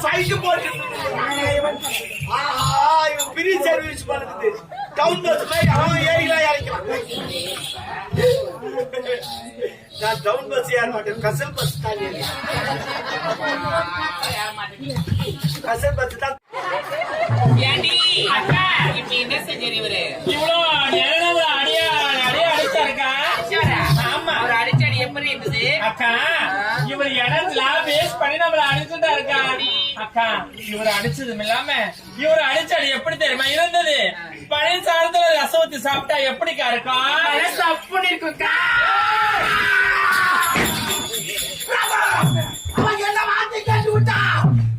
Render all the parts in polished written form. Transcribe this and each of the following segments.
fight போட்டு ஆஹா இவன் free service பண்ணுது டவுன் பஸ் போய் அவன் ஏறிலாம் இறக்கலாம் நான் டவுன் பஸ் ஏற மாட்டேன் கசல் பஸ் தான் கசல் பஸ் தான் ஏண்டி அக்கா இப்ப என்ன செஞ்சீங்க இவரு இவ்வளோ நேரம் அடியா அடிச்சாருக்கா ஆமா ஒரு அடிச்சடி எப்படி இருந்தது அக்கா இவர் இடத்துல வேஸ்ட் பண்ணி நம்மள அடிச்சுட்டாருக்கா அக்கா இவர் அடிச்சதும் இல்லாம இவர் அடிச்சடி எப்படி தெரியுமா இருந்தது பழைய சாதத்துல ரசம் ஊத்தி சாப்பிட்டா எப்படிக்கா இருக்கும் தப்புன்னு இருக்குக்கா அவன் என்ன வார்த்தை கேட்டு விட்டா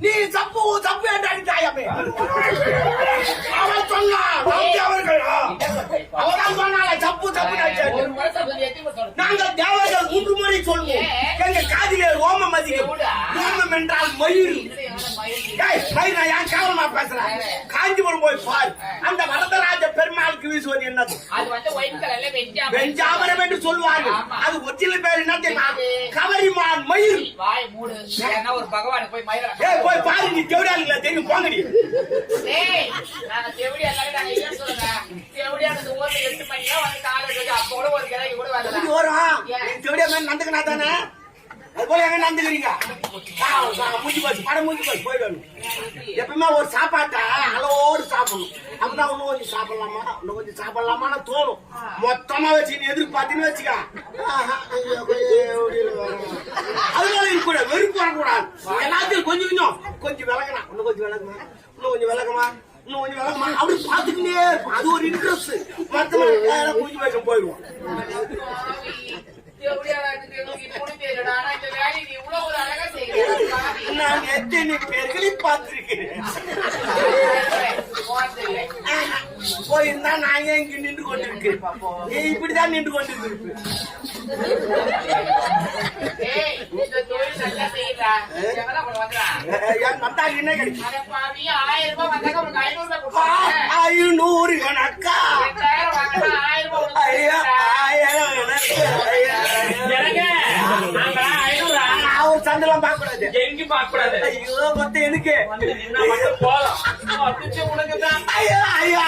நீ தப்பு தப்பு என்று அடித்தாயமே அவன் சொன்னான் அவர்கள் அவன் சொன்னால தப்பு தப்பு ஒரு வருஷம் நாங்கள் தேவர்கள் 3 முறை சொல்வோம் எங்க காதிலே ஓமம் அதிகம் ஓமம் என்றால் மயில் மயில் நான் ஏன் கேவலமா பேசுறேன் காஞ்சிபுரம் போய் பார் அந்த வரதராஜ பெருமாளுக்கு வீசுவது என்னது அது வந்து ஒயிட் கலர்ல வெஞ்சாமரம் என்று சொல்வார்கள் அது ஒரிஜினல் பேர் என்ன தெரியுமா கவரிமான் மயில் வாய் மூடு ஏன்னா ஒரு பகவான் போய் மயில போய் பாரு நீ தேவடியாளுங்கள தெரியும் போங்கடி ஏய் நான் தேவடியா நாங்க என்ன சொல்றேன் தேவடியா அந்த ஊர்ல 8 மணியா வந்து காலையில வந்து அப்போட ஒரு கிளை கூட வரல இது வரும் தேவடியா மேல நந்துக்கனா தானே அது போல எங்க நந்துக்கிறீங்க மூஞ்சி போச்சு படம் மூஞ்சி போச்சு போயிடணும் எப்பவுமே ஒரு சாப்பாட்டை அளவோடு சாப்பிடணும் அப்பதான் இன்னும் கொஞ்சம் சாப்பிடலாமா இன்னும் கொஞ்சம் சாப்பிடலாமான்னு தோணும் மொத்தமா வச்சு நீ எதிர்பார்த்தீங்கன்னு வச்சுக்க அதுல கூட வெறுப்பு வரக்கூடாது எல்லாத்தையும் கொஞ்சம் கொஞ்சம் விலகலாம் இன்னும் கொஞ்சம் விலகுமா இன்னும் கொஞ்சம் விலகுமா இன்னும் கொஞ்சம் விலகுமா அப்படி பாத்துக்கிட்டே இருப்போம் அது ஒரு இன்ட்ரெஸ்ட் மொத்தமா பூஜை வைக்க போயிடுவோம் நான் எத்தனை பேர்களை பார்த்திருக்கிறேன் போயிருந்தா நான் இங்க நின்று கொண்டிருக்கிறேன் நீ இப்படிதான் நின்று கொண்டிருக்கிறேன் என்ன கிடைக்கும் 500 கணக்கா 1000 அவர் சண்டெல்லாம் பார்க்க கூடாது எங்கேயும் பார்க்க கூடாது ஐயோ மொத்தம் எனக்கு போலாம் உனக்கு தான் ஐயோ ஐயோ